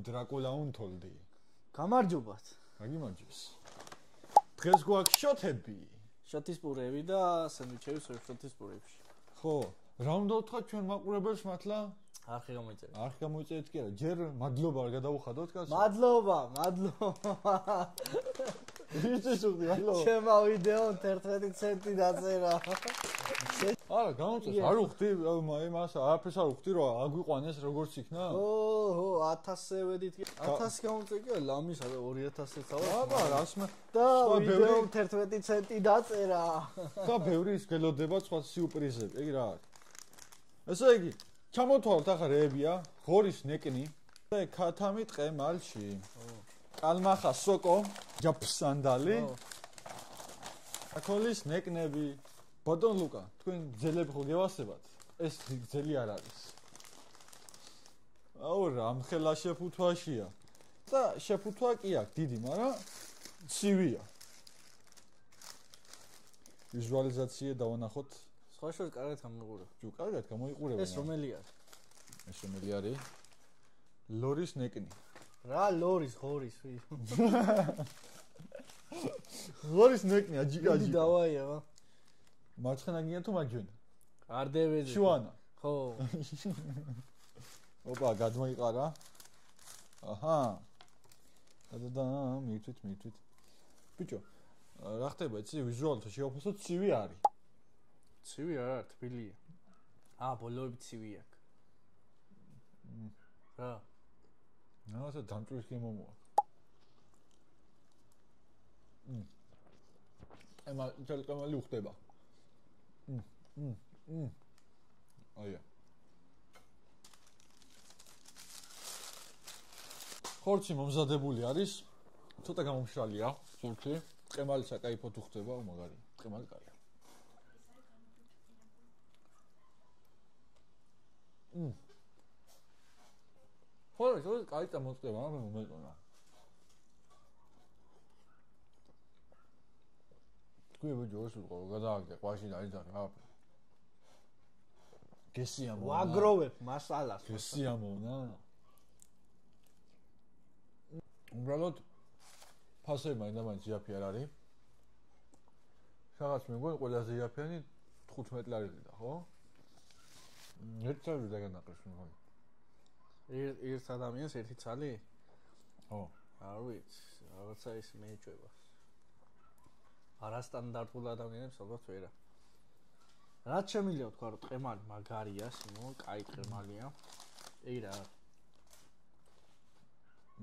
დრაკულა უნთოლდი. გამარჯობათ. გაგიმარჯოს. დღეს გვაქვს შოთები. შოთის პურები და სენდვიჩები შოთის პურებში. ხო, რა უნდა ვთქვა ჩვენ მაყურებელს მართლა? არხი გამოიწერეთ. არხი გამოიწერეთ კი არა, ჯერ მადლობა არ გადავუხადოთ კაცო. მადლობა. ის უხდი, მადლობა. ჩემო ვიდეო 11 ცენტი დაწერა. არა, გამოწეს, არ უხდი, იმას არაფერს არ უხდი, რომ აგვიყვანეს როგორც იქნა? ო, 1000-ზე ვედით. 1000 გამოწე კი არა, ლამისა 2000-ზე თავად. აბა, რას მე და ვიდეო 11 ცენტი დაწერა. და ბევრი ის გელოდება სხვა სიურპრიზები, ეგ რა არის? ესე იგი, ჩამოთვალოთ ახლა რეებია, ღორის ნეკნი და ქათამი ტყე მალში. კალმახა სოკო, ჯაფსანდალი. აკოლის ნეკნები. ბატონ ლუკა, თქვენ ძელები ხო გევასებათ? ეს ძელი არ არის. აუ რა, ამხელა შეფუთვაშია. და შეფუთვა კი აქვს დიდი, მაგრამ ცივია. ვიზუალიზაცია დავანახოთ. სხვა შორის კარგად გამოიყურება. ჯო, კარგად გამოიყურება. ეს რომელი არის? ეს რომელი არის? ლორის ნეკნი. რა ლორის, ღორის. ლორის ნეკნი, აჯიკა. დავაია. მარცხენა გინდა თუ მარჯვენა? არდევეზე. შუანა. ხო. ოპა, გადმოიყარა. აჰა. და მივთვით. ბიჭო, რა ხდება, იცი, ვიზუალურად შევაფასოთ, ცივი არის. ცივი არ არის, თბილია. ბოლოები ცივი აქვს. რა? ნაასა დამჭრის გემომოა. ემა ჯელკამალი უხდება. აია. ხორცი მომზადებული არის. ცოტა გამომშრალია, სულთი. ყემალი საკაიფოდ უხდება, მაგარი. ყემალი კაია. ხო, ეს კაი წამოწდება, მე მომეწონა. თქვი ბიჭო, ეს უყო, გადააგდე, ყვაში დაიძახე, აფრ. გესიამონა. ვაგროვებ მასალას. გესიამონა. უბრალოდ ფასები მაინც იაფი არ არის. რაღაც მეგონი ყველაზე იაფიანი 15 ლარია, ხო? ერთად დაგანაყრეს მეგონი. ერთ ადამიანს ერთი ცალი? ხო. არ ვიცი, რაღაცა ის მეეჭვება. არასტანდარტულ ადამიანებს ალბათ ვერა. რაც შემიძლია ვთქვა, რომ ტყემალი მაგარია, სიმო, კაი ტყემალია. ეგ რა.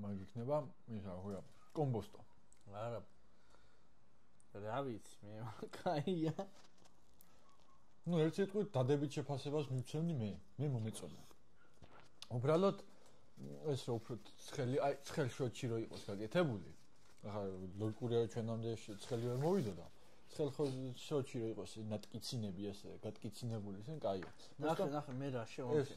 მაგ იქნება, ისა ხოა, კომბოსტო. არა. რა ვიცი, მე კაია. ნუ ერთ სიტყვით დადებით შეფასებას მივცემნი მე მომეწონა. უბრალოდ ეს რო უფრო ცხელი, ცხელ შოთში რო იყოს გაკეთებული. ახლა ლოგიკურია ჩვენამდე ცხელი ვერ მოვიდოდა. ცხელ შოთში რო იყოს ნატკიცინები ესე, გატკიცინებული ისე კაია. ნახე მე რა ეს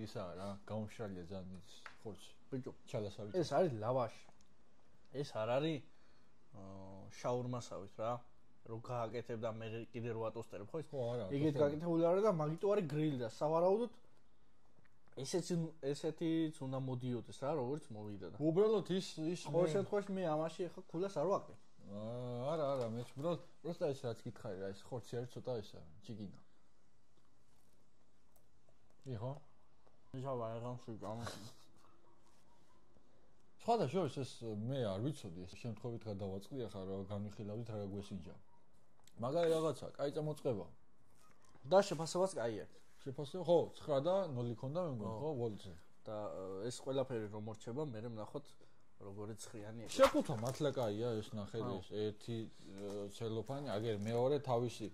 ისაა რა, გამომშრალია ძალიან ის ხორცი. ბიჭო, ჩალასავით. ეს არის ლავაში. ეს არ არის შაურმასავით რა. რო გააკეთებ და მე კიდე რო ატოსტერებ ხო ის? ხო, არა. ეგეთ გაკეთებული არის და მაგიტო არის გრილი და სავარაუდოდ ესეთიც უნდა მოდიოდეს რა, როგორც მოვიდა და. უბრალოდ ის ყოველ შემთხვევაში მე ამაში ახლა ქულას არ ვაკეთებ. არა, მე უბრალოდ პროსტა ეს რაც გითხარი რა, ეს ხორცი არის ცოტა ესა, ჩიგინა. იხო? იშავა აღამში გამ. სხვათა შორის ეს მე არ ვიცოდი, ეს შემთხვევით გადავაწყდი, ახლა რა განვიხილავდით რა გვესინჯა. მაგარი რაღაცა, კაი წამოწყება. და შეფასებაც კაი აქვს. შეფასება ხო 9 და 0 ქონდა მე მგონი ხო ვოლტზე და ეს ყველაფერი რომ მორჩება მე ვნახოთ როგორი ცხრიანი იყო შეფუთვა მართლა კაია ეს ნახეთ ეს ერთი ცელოფანი აგერ მეორე თავისი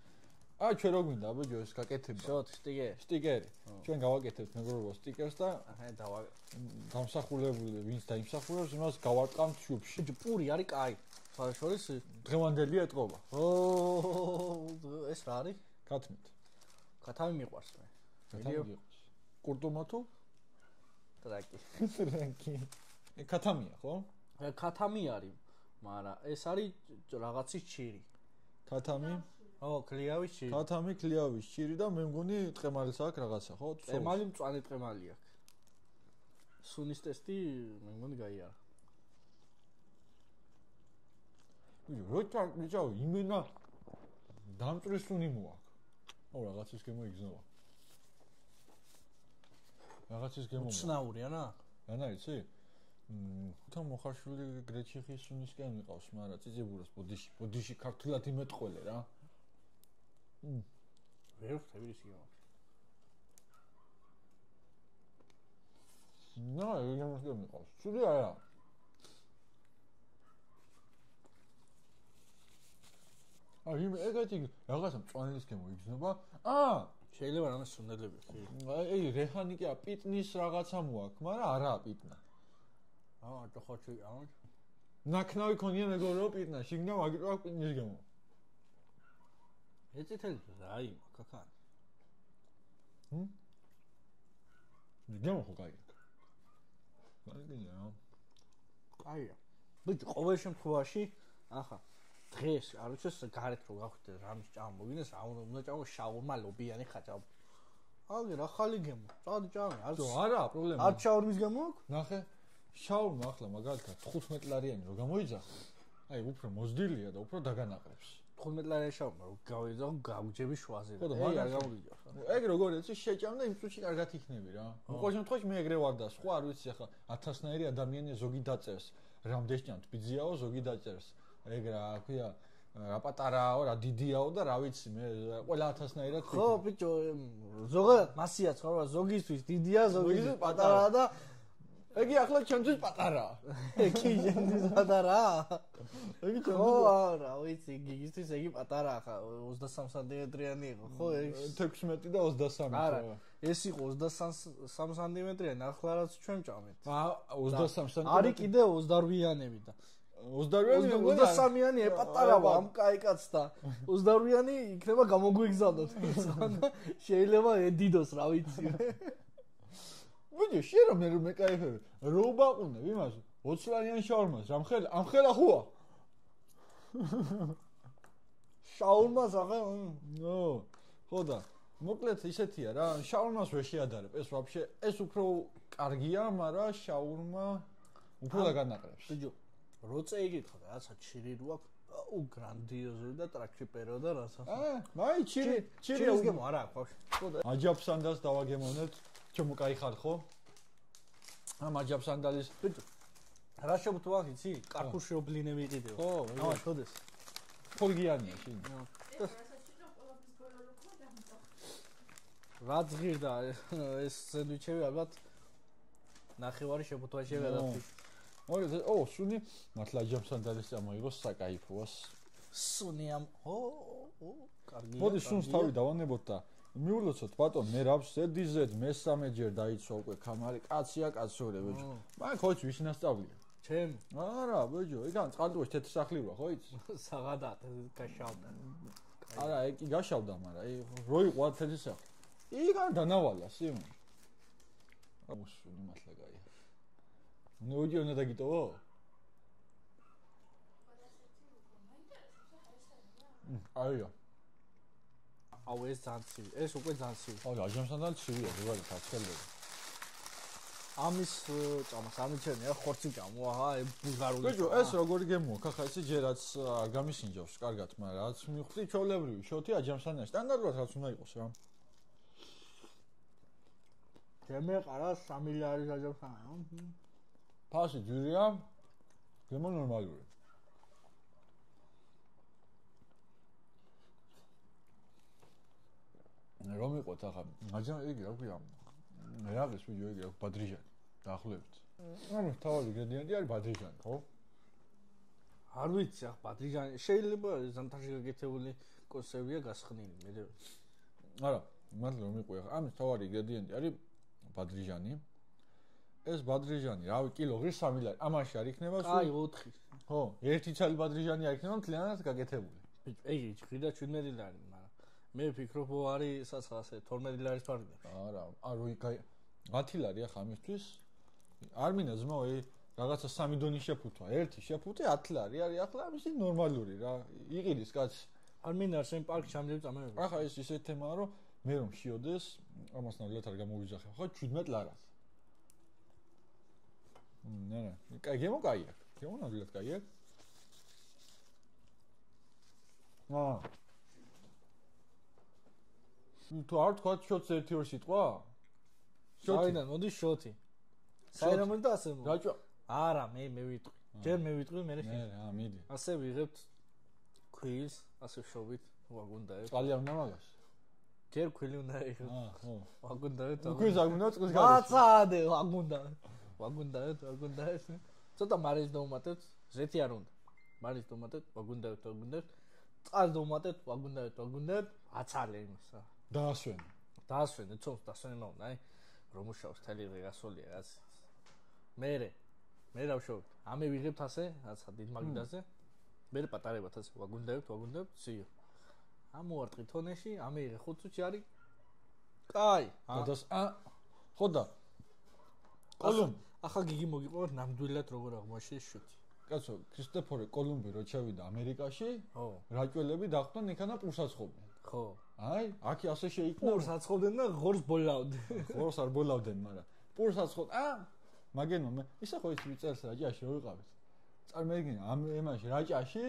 ჩვენ რო გვინდა ბიჭო ეს გაკეთება სტიკერი ჩვენ გავაკეთებთ მეგობრებო სტიკერს და გამსახურებული ვინც დაიმსახურებს იმას გავარტყამთ შუბში ბიჭო პური არის კაი შორის დღევანდელი ეტყობა ეს რა არის კათმით კათამი მიყვარს მე ვიდეო კურტუმა თუ ტრაკი კათამია ხო კათამი არის მაგრამ ეს არის რაღაცის ჩირი კათამი ქლიავის ჭირი. თათამი ქლიავის ჭირი და მე მგონი ტყემალიც აქვს რაღაცა, ხო? ტყემალი მწვანე ტყემალი აქვს. სუნის ტესტი მე მგონი გაიარა. როცა მიწავ იმენა დამწრის სუნი მოაქვს. ო რაღაცის გემო იგზნობა. რაღაცის გემო. ცნაურია რა? ანა იცი? თან მოხარშული გრეჩიხის სუნისკენ მიყავს, მაგრამ წიწიბურას ბოდიში ქართულად იმეთყოლე რა. ვერ ხვდები ის გემო. ნა, ეგრე მიყავს. ცუდი არა. იმ ეგეთი რაღაცა მწვანელის გემო იგზნობა. შეიძლება რამე სუნელები ხი. აი რეჰანიკია პიტნის რაღაცა მოაქვს, მაგრამ არაა პიტნა. то хочу, ნაკნავი ქონია მეგობრებო პიტნა, შიგნით მაგიტო აქვს პიტნის გემო. ეცეთელი რაი კაკან. გემო ხო კაი. მაგინია. კაია. ბიჭი, ყოველ შემთხვევაში, ახლა დღეს არ ვიცი გარეთ რო გავხდე რამის ჭამ მოგინეს, რა უნდა ჭამო შაურმა ლობიანი ხაჭა. აგერ ახალი გემო. წადი ჭამე, არა პრობლემა. არ შაურმის გემო აქვს? ნახე. შაურმა ახლა მაგალითად 15 ლარიანი რო გამოიძახო. აი უფრო მოზდილია და უფრო დაგანაყრებს. 15 ლარიანი შაურმა რო გავიძახო, გავგჯები შვაზე. ხო და მაგარ გამოგიძახ. ეგ როგორ ეცი შეჭამ და იმ წუთში კარგად იქნები რა. ყოველ შემთხვევაში მე ეგრე ვარ და სხვა არ ვიცი ახლა 1000-ნაირი ადამიანი ზოგი დაწერს. რამდენ ჭამთ პიძიაო ზოგი დაწერს. ეგ რა ქვია რა პატარაო, რა დიდიაო და რა ვიცი მე ყველა 1000-ნაირად ხო ბიჭო, ზოგადად მასია ცხოვრება ზოგისთვის დიდია, ზოგისთვის პატარაა და ეგი ახლა ჩემთვის პატარაა. ეგი ჩემთვის პატარაა. ეგი ხო, რა ვიცი, გიგისთვის ეგი პატარაა ხა 23 სანტიმეტრიანი იყო, ხო ეგ 16 და 23. არა, ეს იყო 23 სანტიმეტრიანი, ახლა რაც ჩვენ ჭამეთ. 23 სანტიმეტრი. არის კიდე 28-იანები და 23-იანი პატარავა ამ კაი კაცს და 28-იანი იქნება გამოგვიგზავნოთ. შეიძლება ედიდოს, რა ვიცი. ვიდეო შეიძლება მე რომ მეკაიფები რო ბაყუნებ იმას 20 ლარიანი შაურმას რა ამ ხელა ხუა შაურმას ახლა ხო და მოკლედ ისეთია რა შაურმას ვერ შეადარებ ეს ვაფშე ეს უფრო კარგია მაგრამ შაურმა უფრო დაგანაყრებს ბიჭო როწე იგითხო და რაცა ჭირი რო აქვს გრანდიოზული და ტრაქშიპერო და რაცა მაი ჭირი გემო არა აქვს ბავშვი ხო და აჯაფსანდას დავაგემოვნეთ ჩემო кай ხარ ხო? ამ აჯაფსანდალის რა შევთვა იცი? კარხუში ობლინე მიყიდეო. ხო, ამა შოდეს. ფოლგიანია შინ. რა ძღირდა ეს სენდვიჩები ალბათ ნახევარი შევთვა შევედაფი. სუნი მართლა აჯაფსანდალის წამოიღოს საკაიფოას. სუნი ამ კარგია. მოდი სუნს თავი დავანებოთ და მიულოცოთ ბატონ მე რავს ზედიზედ მესამეჯერ დაიცვა უკვე კამარი კაცია კაცორი ბიჭო მაგ ხოჩ ვის ნასწავლია ჩემ არა ბიჭო იგან წყალტუაში თეთრ სახლი რა ხო იცი საღადა გაშავდა არა ეკი გაშავდა მაგრამ რო იყო თეთრ სახლი იგან დანავალა სიმო ამოსული მართლა გაია ნოიჯი უნდა დაგიტოვო აია აუ ეს ძანცივი, ეს უკვე ძანცივი. აუ აჯამსანდალი ცივია, ზოგადად აცხელდება. ამის ჭამას ამიჩენია ხორცი ჭამო, აჰა, ბულგარული. ბიჭო, ეს როგორი გემოა? ხახა იცი ჯერაც არ გამისინჯავს კარგად, მაგრამ რაც მიხვდი ჩოვლებრივი, შოთი აჯამსანდალი. სტანდარტულად რაც უნდა იყოს რა. ჩემე ყარა 3 ლარი აჯამსანდალი. ფასი ჯვირია. გემო ნორმალური. რომ იყოთ ახლა აჯამ იგი რა ქვია რაღაც ვიდეო იგი აქვს ბადრიჟანი დაახლოებით ანუ თავი გრედიანტი არის ბადრიჟანი ხო არ ვიცი ახლა ბადრიჟანი შეიძლება ზამთარში გაკეთებული კონსერვია გასხნილი მე არა მართლა რომ იყვი ახლა ამის თავი გრედიანტი არის ბადრიჟანი ეს ბადრიჟანი რავი კილო ღირს 3 ლარი ამაში არ იქნება აი 4 ხო ერთი ცალი ბადრიჟანი არ იქნება მთლიანად გაკეთებული ეი ჭირდა 17 ლარი მე ვფიქრობ არის სასახასე 12 ლარის ფარგლებში. არა, არო 10 ლარი ახლა ამისთვის. არ მინდა ძმაო, რაღაცა 3 დონი შეფუთვა. ერთი შეფუთე 10 ლარი არის ახლა ამისი ნორმალური რა. იყიდის კაცი არ მინდა შენ პარკში ჩამდები წამები. ახლა ეს ისეთი თემაა, რომ მე რომ შიოდეს, ამას ნამდვილად არ გამოვიძახე. ხო 17 ლარად. ნე. კაი, გემო კაი აქვს. გემო ნამდვილად კაი აქვს. თუ არ თქვა შოთს ერთი ორი სიტყვა? საიდან მოდის შოთი? საიდან მოდი და ასე მოდი. რაჭო? არა, მე ვიტყვი. ჯერ მე ვიტყვი, მე შენ. მიდი. ასე ვიღებთ ქვილს, ასე შოვით, ვაგუნდაებ. წყალი არ უნდა მაგას? ჯერ ქვილი უნდა იღებ. ხო. ვაგუნდაებ. ქვილს არ უნდა წყლის გარეშე. მაცადე, ვაგუნდაებ. ცოტა მარის დავუმატებთ, ზეთი არ უნდა. მარის დავუმატებთ, ვაგუნდაებ. წყალს დავუმატებთ, ვაგუნდაებ, აცალე იმას რა. დაასვენე, ცოტა დასვენება უნდა, აი. რომ უშავს თელი ღასოლია რაც. მე რავშობ. ამე ვიღებთ ასე, რაცა დიდ მაგიდაზე. მე პატარებად ასე ვაგუნდაებ, სიო. ამოვარტყი თონეში, ამეიღე 5 წუთი არის. კაი. ხოდა. კოლუმბი. ახლა გიგი მოგიყვება ნამდვილად როგორ აღმოაჩინეს შუთი. კაცო, კრისტოფორე კოლუმბი რო ჩავიდა ამერიკაში, ხო. რაჭველები დახვდნენ იქანა პურსაცხობდნენ. ხო. აი, აქ ასე შეიქმნა. პურსაცხობდნენ და ღორს ბოლავდნენ. ღორს არ ბოლავდნენ, მაგრამ პურსაცხობდნენ. მაგენო მე ისე ხო ის ვიწელს რაჭაში რო ვიყავით. წარმოვიდგინე ამ ემაში რაჭაში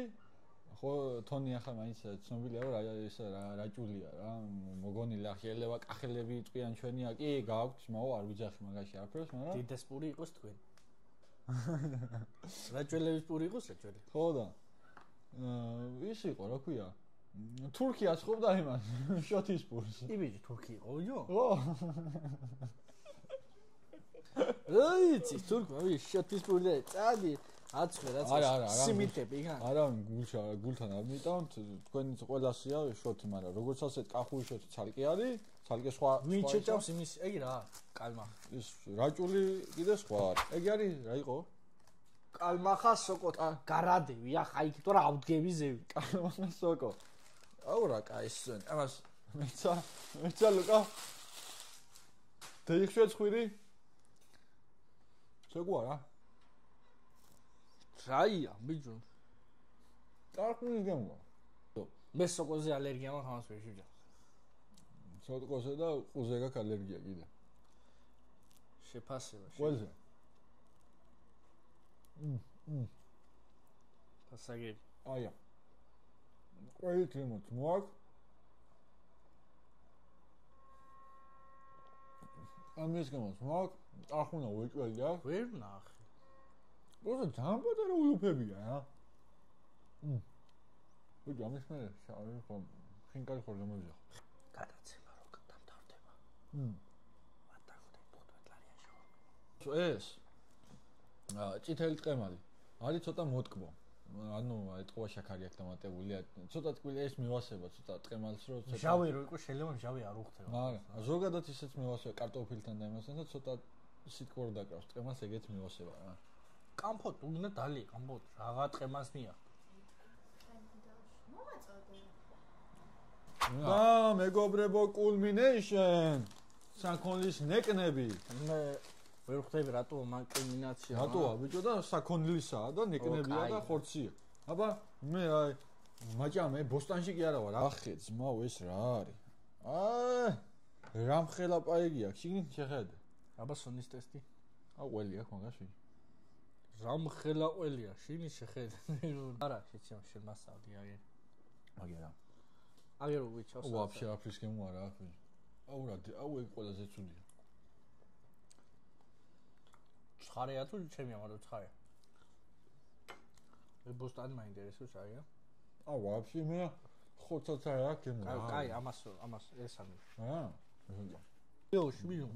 ხო თონი ახლა მაინც ცნობილია რა ისე რაჭულია რა მოგონილი ახლა კახელები იტყვიან ჩვენია კი გააქვთ მაო არ ვიძახი მაგაში არაფერს მაგრამ დიდეს პური იყოს თქვენ რაჭველების პური იყოს რაჭველი ხო და ის იყო რა ქვია თურქია ცხობდა იმას შოთის პურს იბიჯი თურქი იყო იო ხო რაიცი თურქი შოთის პური და წადი აცხრე რაც სიმიტები გან არა გულთან არ მიტავთ თქვენი ყველასია შოთი მაგრამ როგორც ასეთ კახური შოთი ცალკე არის ცალკე სხვა ვინ შეჭავს იმის ეგი რა კალმა ის რაჭული კიდე სხვა არის ეგი არის რა იყო კალმახა სოკო გარადევი ახლა იქ თორე ავდგები ზევი კალმახა სოკო აუ რა კაი ამას მეცა ლუკა დაიხშე ხვირი შეგუა რა რაია ბიჭო ტარკნის გემო მე სოკოზე ალერგია მაქვს ამას ვერ შევჭამ სოკოზე და ყუზე გაქვს ალერგია კიდე შეფასება ყველაზე ფასაგები აია ყველი თემოთ მოაქვს ამის გემოს მოაქვს ტარკნა უეჭველია ვერ ნახე просто ძალიან პატარა უიფებია რა. ვიჯ ამის მე შავი ხომ ხინკალი ხორზე მოვიძახ. გადაცემა რო დამთავრდება. ვატაგდე 15 ლარიან შოვა. ეს ჭითელი ტყემალი. არის ცოტა მოტკბო. ანუ აი ტყვა შაქარი აქვს დამატებული. ცოტა ტკბილი ეს მივასება ცოტა ტყემალს რო ცოტა. ჟავი რო იყო შეიძლება ჟავი არ უხდება. მაგრამ ზოგადად ისეც მივასება კარტოფილთან და იმასთან და ცოტა სიტყვარ დაკრავს ტყემალს ეგეც მივასება რა. კამფოთ უნდა დალი კამფოთ რაღა ტყემას მია და მეგობრებო კულმინეიშენ საქონლის ნეკნები მე ვერ ხვდები რატო მან კულმინაცია რატოა ბიჭო და საქონლისაა და ნეკნებია და ხორცია აბა მე აი მაჭამე ბოსტანში კი არა ვარ ახე ძმაო ეს რა არის რამხელა პაიგი აქვს შიგნით შეხედე აბა სონის ტესტი აყველი აქვს მაგაში რამხელა ყველია შიგნით შეხედე არა შეცემ შენ მასავდი აგერა აგერო ვიჩავს ვაფშე აფრის გემო არა ახი აუ რა აუ ეგ ყველაზე ცუდია ცხარეა თუ ჩემი ამარო ცხარე მე ბოსტანი მაინტერესებს აია აუ ვაფშე მე ხოცა რა გემო კაი ამას ეს ამი იო შუბიო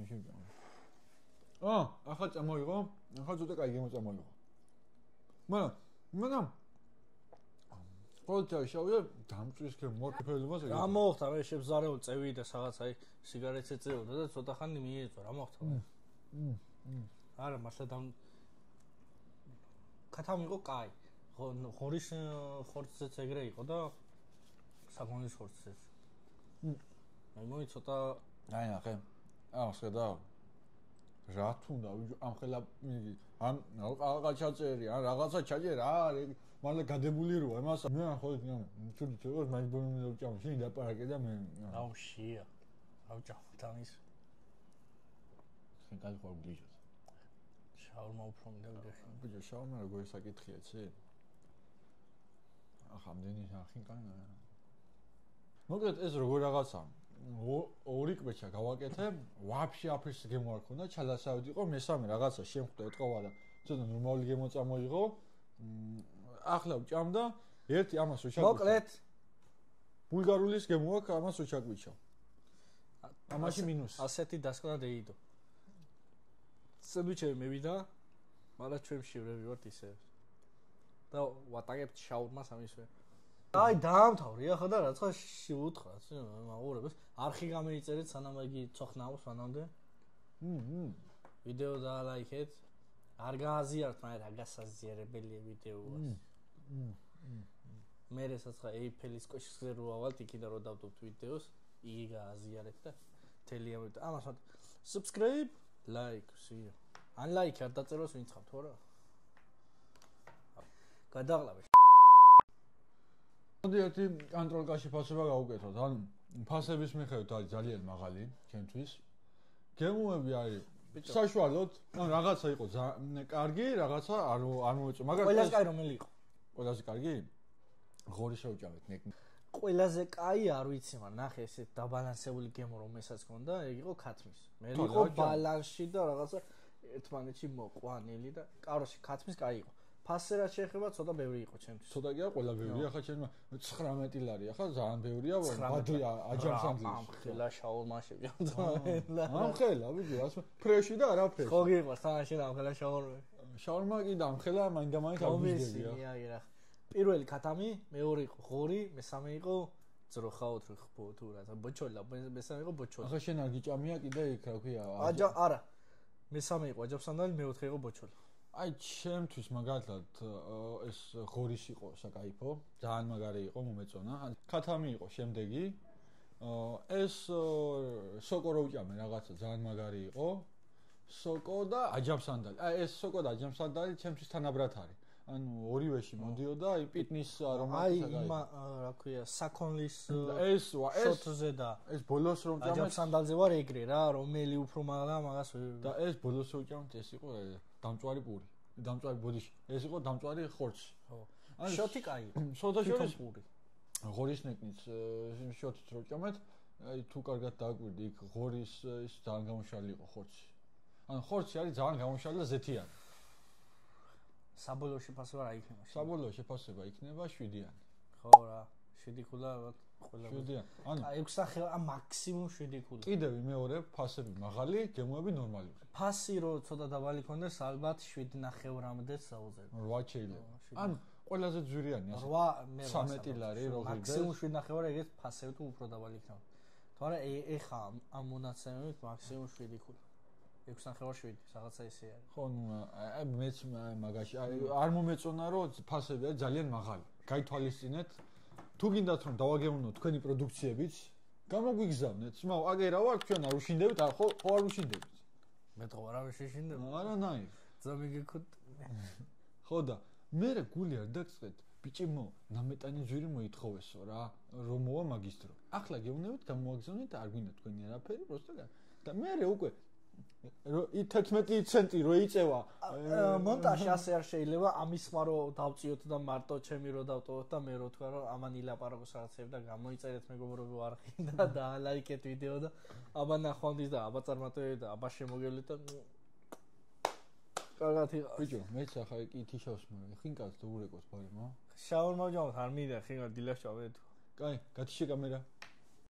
შუბიო ახლა წამოიღო ახლა ცოტა კაი გემო წამოიღო მაგრამ ყოველთვის შევიდე დამწვის მოკიფელებას რა მოხდა მე შევზარეულ წევი და რაღაც აი სიგარეტს ეწეოდა და ცოტა ხანი მიეწვა რა მოხდა არა მართლა და კათან იყო კაი ხორის ხორცეც ეგრე იყო და საქონლის ხორცეც მე მოიცოდა აი ნახე შედავ რა თუნდა ამ ხელა ამ რაღაც ჩაწერი ან რაღაცა ჩაჭერ რა მალე გადებული როა იმას მე ხო თუნდაც როგორ მაინც ბოლომდე ვჭამ შენ დაპარაკე და მე აუ შია აუ ჭამთანის შენ კალ ხარ გიჟოთ შაურმა უფრო მიდევდა ბიჭო შაურმა როგორ საკითხია ცი ახლა მდენი ახინ კანა მოკლედ ეს როგორ რაღაცა ორი კვეჩა გავაკეთე ვაფშე აფრის გემო არ ქონდა ჩალასავით იყო მესამე რაღაცა შემხვდა ეთყობა და ცოტა ნორმალური გემო წამოიღო ახლა ვჭამდა ერთი ამას ვჩაგვიჩა მოკლედ ბულგარულის გემო აქვს ამას ვჩაგვიჩა ამაში მინუსი ასეთი დასკვნა დეიდო სენდვიჩები მევიდა მაგრამ ჩვენ შივრები ვართ ისე და ვატაგებთ შაურმას ამისვე აი დაამთავრე ახლა და რაცა უთხრა მაგურებს არხი გამეიწერეთ სანამ იგი ცოხნაობს მანამდე ვიდეო დაალაიქეთ არ გააზიართ მაგრამ რა გასაზიარებელია ვიდეოას მე რაცა ეიფელის კოშკზე რო ავალთ იქიდან რო დავდობთ ვიდეოს იგი გააზიარეთ და თელიამეთ ამას subscribe like სიო ან like არ დაწეროს ვინც ხარ თუ არა გადაღლავე მოდი ერთი კონტროლკაში ფასება გავუკეთოთ ან ფასების მიხედვით არის ძალიან მაღალი ჩემთვის გემოები არის საშუალოდ ან რაღაცა იყო კარგი რაღაცა არ მოეწო მაგრამ ყველაზე კაი რომელი იყო ყველაზე კარგი ღორი შევჭამეთ ყველაზე კაი არ ვიცი მაგრამ ნახე ესე დაბალანსებული გემო რომ ესაც ქონდა ეგ იყო ქათმის მე იყო ბალანსში და რაღაცა ერთმანეთში მოყვანილი და კაროში ქათმის კაი იყო ფასზე რაც შეეხება ცოტა ბევრი იყო ჩემთვის ცოტა კი არა ყველა ბევრია ახლა ჩემმა 19 ლარი ახლა ძალიან ბევრია ბადია აჯამსანძლის ამ ხელა შაურმაში ამ ხელა ვიდი ასე ფრეში და არა ფრეში ხო გიყვა სანაშენ ამ ხელა შაურმა კი და ამ ხელა მაინდა-მაინც აღიზრდია აი რა პირველი ქათამი მეორე იყო ღორი მესამე იყო ძროხაოთ ხო თუ რა ბოჩოლა მესამე იყო ბოჩოლა ახლა შენ არ გიჭამია კიდე იქ რა ქვია არა მესამე იყო აჯაფსანდალი მეოთხე იყო ბოჩოლა აი ჩემთვის მაგალითად ეს ღორის იყო საკაიფო ძალიან მაგარი იყო მომეწონა ქათამი იყო შემდეგი ეს სოკო რო ვჭამე რაღაცა ძალიან მაგარი იყო სოკო და აჯამსანდალი აი ეს სოკო და აჯამსანდალი ჩემთვის თანაბრად არის ანუ ორივეში მოდიოდა აი პიტნის აი რა ქვია საქონლის ეს შოთზე და ეს ბოლოს რომ ჭამე აჯამსანდალზე ვარ ეგრე რა რომელი უფრო მაგა მაგას და ეს ბოლოს რო ჭამეთ ეს იყო დამწვარი პური დამწვარი ბოდიში ეს იყო დამწვარი ხორცი ხო შოთი კაი იყო შოთა შორის პური ღორის ნეკნიც შოთით რო ჭამეთ აი თუ კარგად დააკვირდი იქ ღორის ის ძალიან გამომშალი იყო ხორცი ანუ ხორცი არის ძალიან გამომშალი და ზეთიანი საბოლოო შეფასება რა იქნება საბოლოო შეფასება იქნება 7-იანი ხო რა 7 ქულა ყველა 7-იანი ანუ 6 სახე მაქსიმუმ 7 ქულა კიდევ მეორე ფასები მაღალი გემოები ნორმალური ფასი რო ცოტა დაბალი ქონდეს ალბათ 7.5-მდე საუზერო 8 შეიძლება ანუ ყველაზე ძვირიანი ასე 13 ლარი როგორ მაქსიმუმ 7.5 ეგეთ ფასები თუ უფრო დაბალი იქნება თორე ეხა ამ მონაცემებით მაქსიმუმ 7 ქულა 6.7 რაღაცა ისე არის ხო ნუ აი მეც მაგაში არ მომეწონა რომ ფასები არის ძალიან მაღალი გაითვალისწინეთ თუ გინდათ რომ დავაგემოვნოთ თქვენი პროდუქციებიც გამოგვიგზავნეთ სმა აგე რა ვარ ჩვენ არ უშინდებით ხო არ უშინდებით მე თქო არავის შეშინდება არანაირ ზამიგეკოთ ხო და მე გული არ დაგწყეთ ბიჭიმო ნამეტანი ძვირი მოითხოვესო რა რომ მოვა მაგისტრო ახლა გეუბნებით გამოვაგზავნეთ არ გვინდა თქვენი არაფერი პროსტა და მე უკვე 11 ცენტი რო იწევა მონტაჟი ასე არ შეიძლება ამის ხმა რო დავწიოთ და მარტო ჩემი რო დავტოვოთ და მე რო თქვა რომ ამან ილაპარაკოს რაღაცები და გამოიწერეთ მეგობრებო არხი და დაალაიქეთ ვიდეო და აბა ნახვამდის და აბა წარმატებები და აბა შემოგევლეთ და კარგად იყო ბიჭო მეც ახლა კი თიშავს მე ხინკაც თუ ურეკოს ბარემო შაურმა ვჯამოთ არ მინდა ხინკა დილას ჩავედ კაი გათიშე კამერა